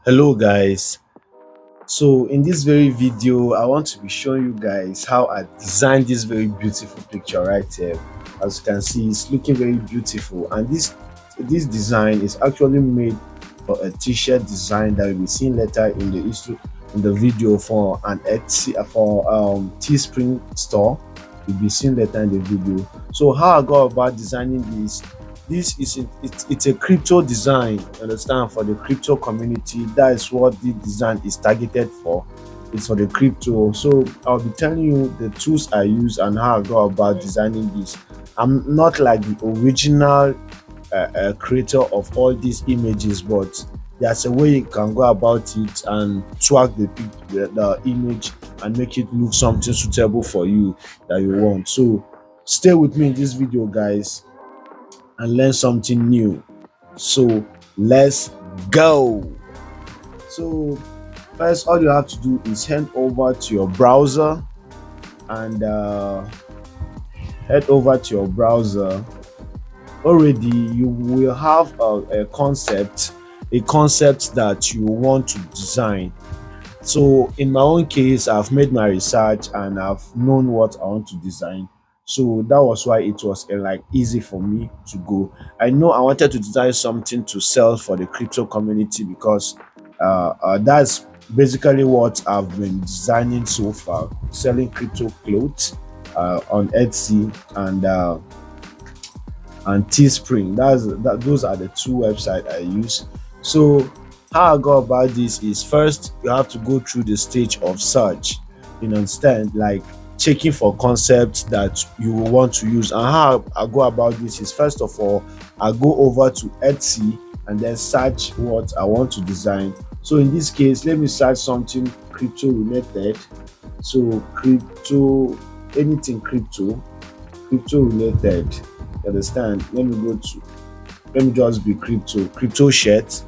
Hello guys. So in this very video I want to be showing you guys how I designed this very beautiful picture right here. As you can see, it's looking very beautiful, and this design is actually made for a t-shirt design that will be seen later in the video for an Etsy for Teespring store. Will be seen later in the video. So how I go about designing this is it's a crypto design, you understand, for the crypto community. That is what the design is targeted for. It's for the crypto. So I'll be telling you the tools I use and how I go about designing this. I'm not like the original creator of all these images, but there's a way you can go about it and track the image and make it look something suitable for you that you want. So stay with me in this video guys and learn something new. So let's go. So first, all you have to do is head over to your browser and head over to your browser. Already you will have a concept that you want to design. So in my own case, I've made my research and I've known what I want to design. So that was why it was like easy for me to go. I know I wanted to design something to sell for the crypto community because that's basically what I've been designing so far, selling crypto clothes on Etsy and Teespring. Those are the two websites I use. So how I go about this is, first you have to go through the stage of search. You understand, like checking for concepts that you will want to use. And how I go about this is, first of all, I go over to Etsy and then search what I want to design. So in this case, let me search something crypto related. So crypto, anything crypto related. You understand? Let me just be crypto shirt.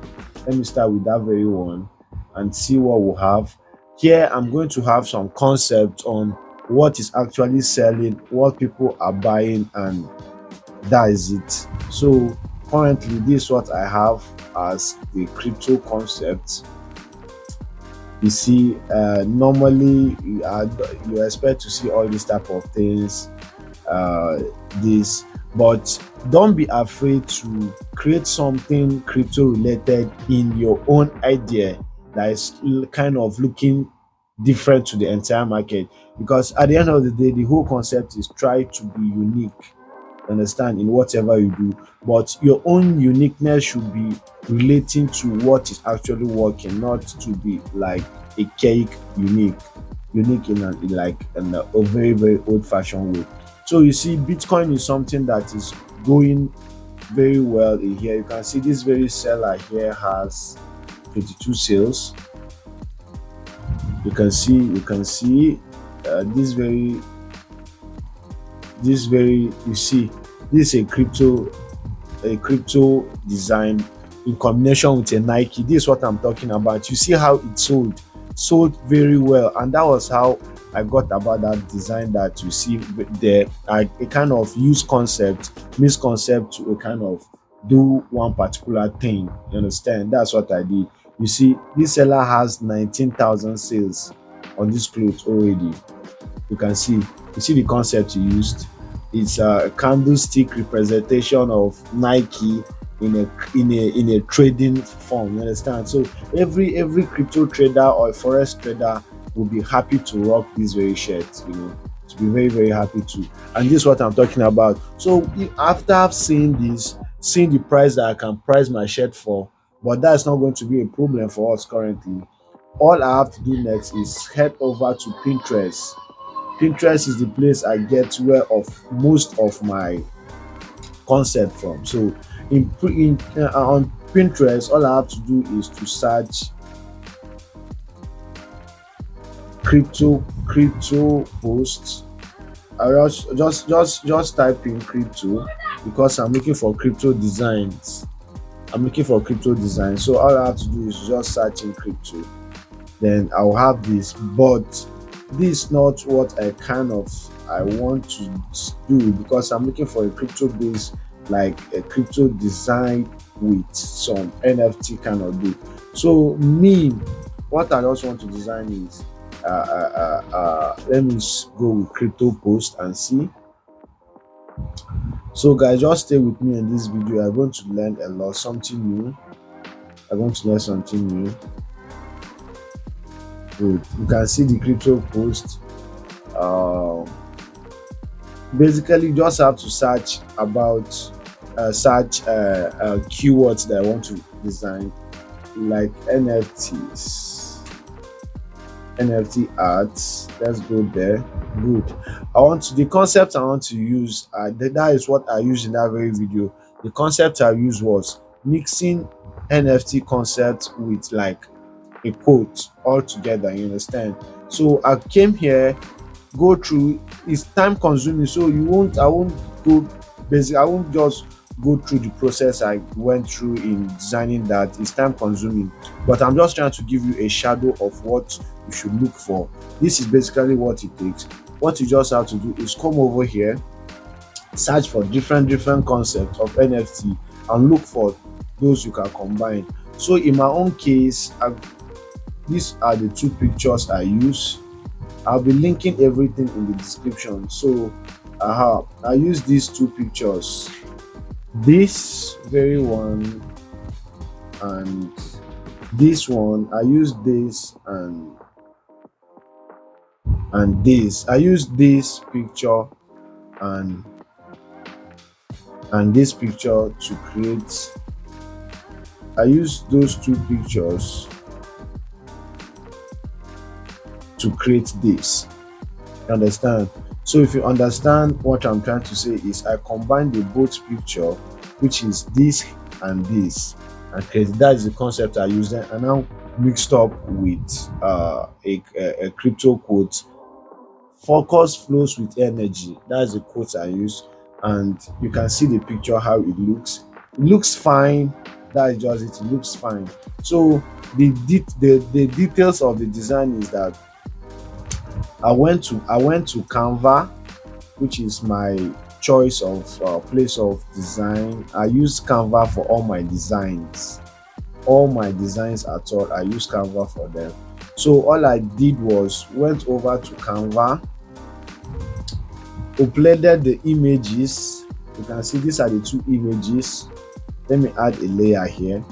Let me start with that very one and see what we'll have. Here I'm going to have some concept on what is actually selling, what people are buying, and that is it. So currently this is what I have as the crypto concept. You see, normally you expect to see all these type of things, this, but don't be afraid to create something crypto related in your own idea that is kind of looking different to the entire market, because at the end of the day the whole concept is try to be unique, understand, in whatever you do, but your own uniqueness should be relating to what is actually working, not to be like a cake unique in a very very old fashioned way. So you see, Bitcoin is something that is going very well in here. You can see this very seller here has 22 sales. You can see you see, this is a crypto design in combination with a Nike. This is what I'm talking about. You see how it sold very well, and that was how I got about that design that you see there. A kind of misconcept to a kind of do one particular thing. You understand? That's what I did. You see, this seller has 19,000 sales on this clothes already. You see the concept he used. It's a candlestick representation of Nike in a trading form. You understand? So every crypto trader or forex trader will be happy to rock this very shirt, to be very very happy to. And this is what I'm talking about. So after I've seen the price that I can price my shirt for, but that's not going to be a problem for us currently. All I have to do next is head over to Pinterest. Pinterest is the place I get where of most of my concept from. So on Pinterest, all I have to do is to search crypto posts. I just type in crypto because I'm looking for crypto designs. So all I have to do is just search in crypto. Then I'll have this, but this is not what I want to do, because I'm looking for a crypto base, like a crypto design with some NFT kind of do. So me, what I just want to design is let me go with crypto post and see. So guys, just stay with me in this video. I'm going to learn a lot, something new. I'm going to learn something new. Good. You can see the crypto post. Um, Basically, you just have to search about search keywords that I want to design, like NFT arts. Let's go there. Good. I want to, the concept I want to use. That is what I used in that very video. The concept I used was mixing NFT concept with like a quote all together. You understand? So I came here, go through. It's time consuming, so you won't. I won't go basic. I won't just go through the process I went through in designing that. It's time consuming, but I'm just trying to give you a shadow of what you should look for. This is basically what it takes. What you just have to do is come over here, search for different concepts of NFT, and look for those you can combine. So in my own case, these are the two pictures I use. I'll be linking everything in the description. So I use these two pictures, this very one and this one. I use this and this. I use this picture and this picture to create. I use those two pictures to create this. You understand? So if you understand what I'm trying to say, is I combine the both picture, which is this and this, and create. That is the concept I use. Then and now mixed up with a crypto quote. Focus flows with energy. That's the quote I use, and you can see the picture how it looks. It looks fine. That is just it. It looks fine. So the details of the design is that I went to Canva, which is my choice of place of design. I use Canva for all my designs. All my designs at all, I use Canva for them. So all I did was went over to Canva, uploaded the images. You can see these are the two images. Let me add a layer here.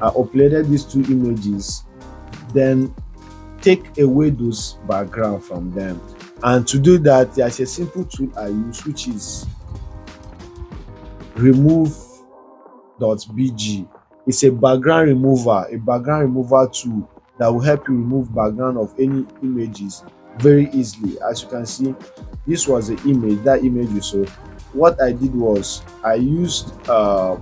I uploaded these two images, then take away those background from them. And to do that, there's a simple tool I use, which is remove.bg. It's a background remover tool that will help you remove background of any images very easily. As you can see, this was the image, that image you saw. What I did was I used a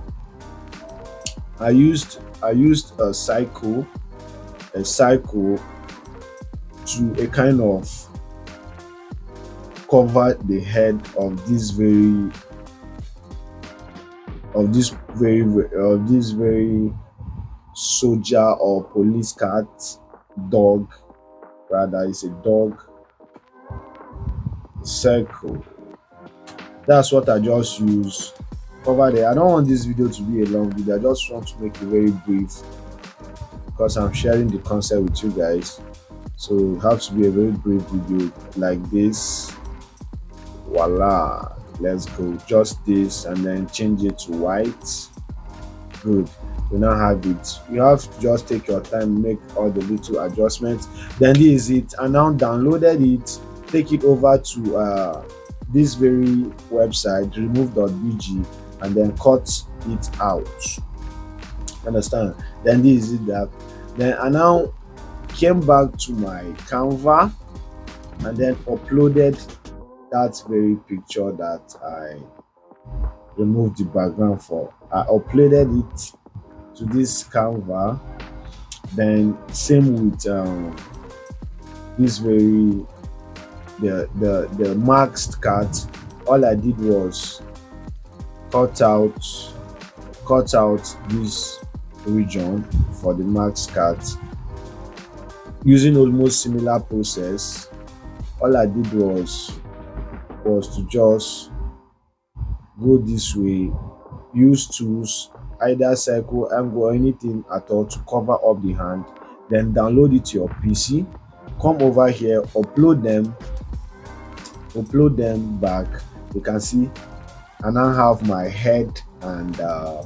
cycle to a kind of cover the head of this very soldier or police cat, dog, rather it's a dog circle. That's what I just use over there. I don't want this video to be a long video. I just want to make it very brief because I'm sharing the concept with you guys. So it has to be a very brief video like this. Voila, let's go. Just this, and then change it to white. Good. We now have it. You have to just take your time, make all the little adjustments. Then this is it. And now downloaded it, take it over to this very website, remove.bg, and then cut it out. Understand? Then this is it. That then I now came back to my Canva and then uploaded that very picture that I removed the background for. I uploaded it to this Canva. Then same with this very the maxed cut. All I did was cut out this region for the maxed cut using almost similar process. All I did was to just go this way, use tools, either circle, angle, anything at all to cover up the hand. Then download it to your PC. Come over here, upload them back. You can see I now have my head and I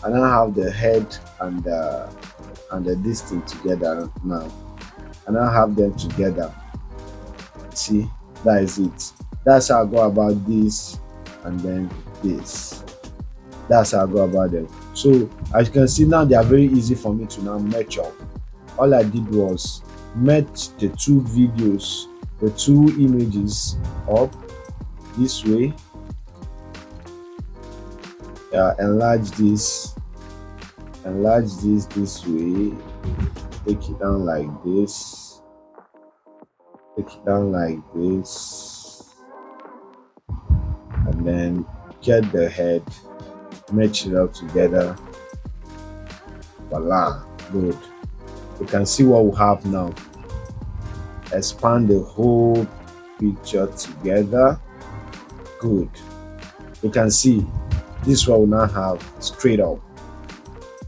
have the head and the this thing together now. And I have them together. See, that is it. That's how I go about this and then this. That's how I go about them. So as you can see now, they are very easy for me to now match up. All I did was match the two videos, the two images up this way. Enlarge this this way, take it down like this, take it down like this, and then get the head, match it up together. Voila, good. You can see what we have now. Expand the whole picture together. Good. You can see this one will now have straight up.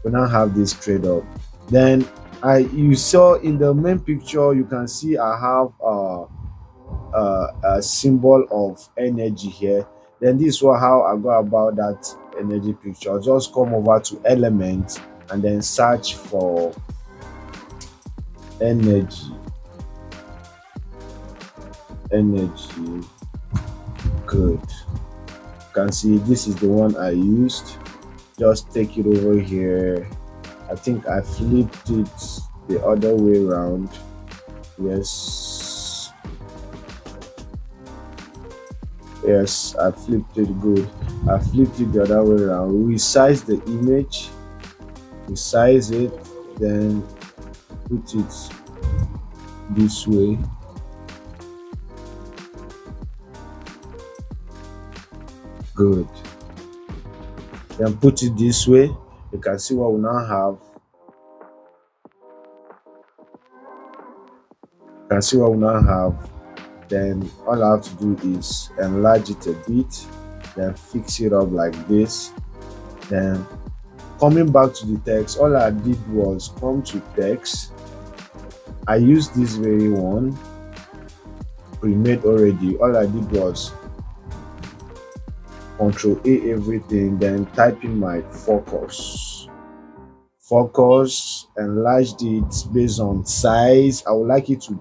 We now have this straight up. Then you saw in the main picture, you can see I have a symbol of energy here. Then this is how I go about that energy picture. Just come over to element and then search for energy. Good. You can see this is the one I used. Just take it over here. I think I flipped it the other way around. Yes, I flipped it. Good. I flipped it the other way around. We size the image, we size it, then put it this way. Good. Then put it this way. You can see what we now have. Then all I have to do is enlarge it a bit, then fix it up like this. Then coming back to the text, all I did was come to text. I used this very one pre-made already. All I did was Control A everything, then type in my focus, enlarged it based on size. I would like it to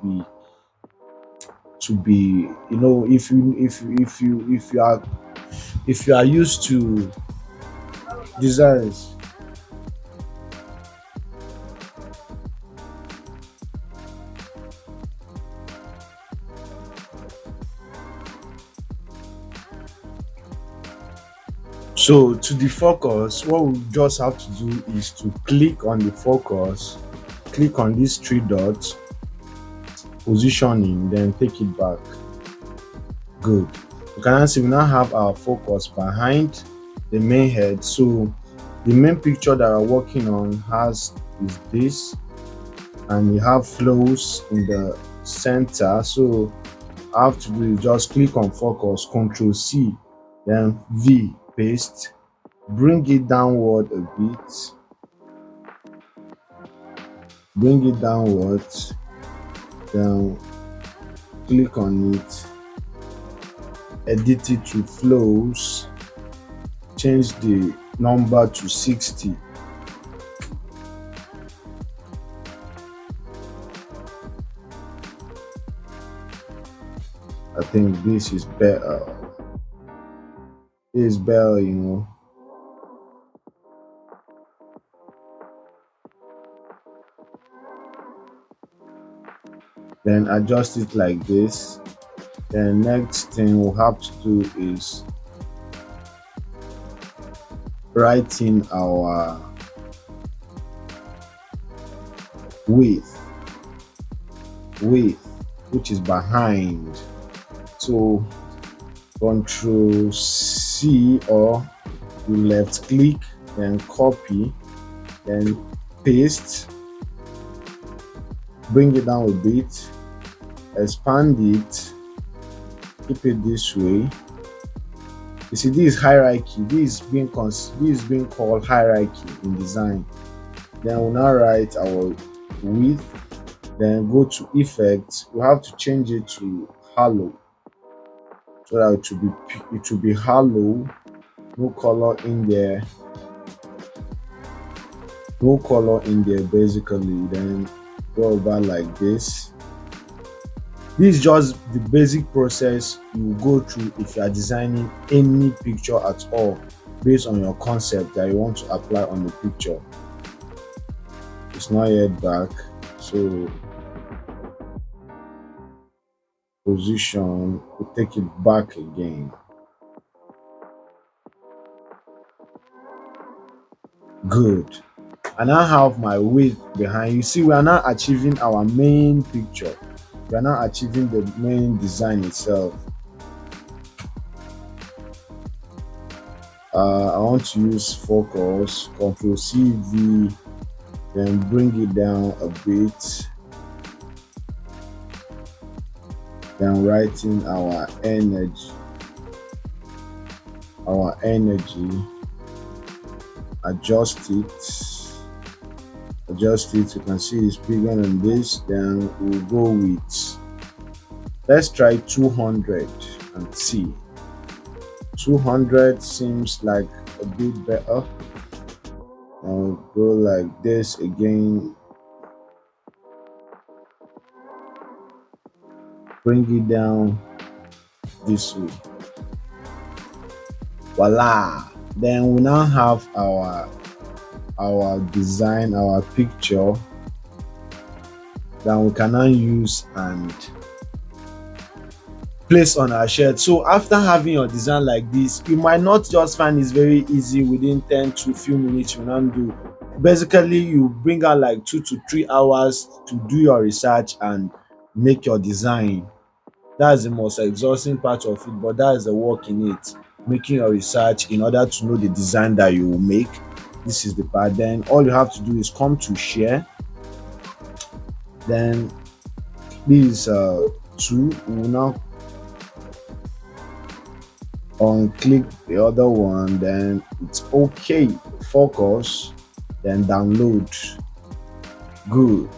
be, you know, if you are used to designs. So to the focus, what we just have to do is to click on the focus, click on these three dots, positioning, then take it back. Good. You can see we now have our focus behind the main head. So the main picture that we're working on is this, and we have flows in the center. So I have to do is just click on focus, Control C, then V, paste, bring it downward a bit, then click on it, edit it to flows, change the number to 60. I think this is better. This is better, you know. Then adjust it like this. Then next thing we'll have to do is write in our width, which is behind. So Control C, or you left click, then copy, then paste, bring it down a bit, expand it, keep it this way, You see, this is hierarchy. This is being called hierarchy in design. Then we'll now write our width. Then go to effects. We have to change it to hollow so that it will be hollow. No color in there. No color in there basically. Then go over like this. This is just the basic process you will go through if you are designing any picture at all based on your concept that you want to apply on the picture. It's not yet back, so position, we'll take it back again. Good. And I have my width behind. You see, we are now achieving our main picture. We are now achieving the main design itself. I want to use focus, Control C V, then bring it down a bit. Then writing our energy, adjust it. You can see it's bigger than this. Then we'll go with, let's try 200 and see. 200 seems like a bit better. I'll go like this again. Bring it down this way. Voila. Then we now have our design, our picture that we can now use and place on our shirt. So after having your design like this, you might not just find it's very easy within 10 to few minutes. You now do basically you bring out like 2 to 3 hours to do your research and make your design. That's the most exhausting part of it, but that is the work in it, making your research in order to know the design that you will make. This is the part. Then all you have to do is come to share. Then this 2, we will now unclick the other one. Then it's okay. Focus. Then download. Good.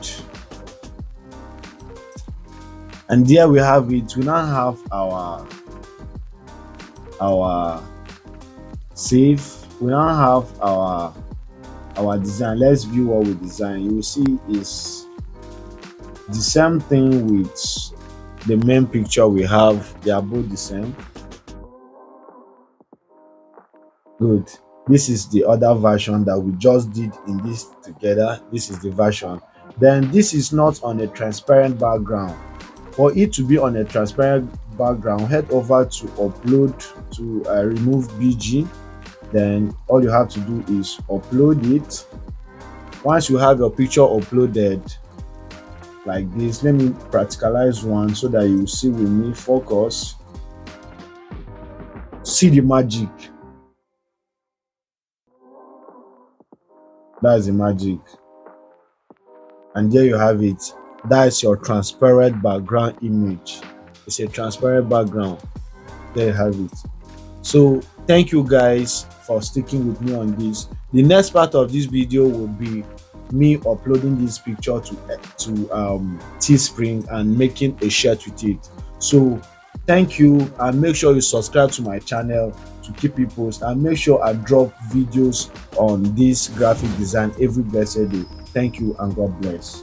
And there we have it. We now have our save. We now have our design. Let's view what we design. You will see is the same thing with the main picture we have. They are both the same. Good. This is the other version that we just did in this together. This is the version. Then this is not on a transparent background. For it to be on a transparent background, head over to upload to remove BG. Then all you have to do is upload it. Once you have your picture uploaded like this, let me practicalize one so that you see with me. Focus. See the magic. That's the magic. And there you have it. That's your transparent background image. It's a transparent background. There you have it. So thank you guys for sticking with me on this. The next part of this video will be me uploading this picture to Teespring and making a shirt with it. So thank you, and make sure you subscribe to my channel to keep you posted, and make sure I drop videos on this graphic design every blessed day. Thank you and God bless.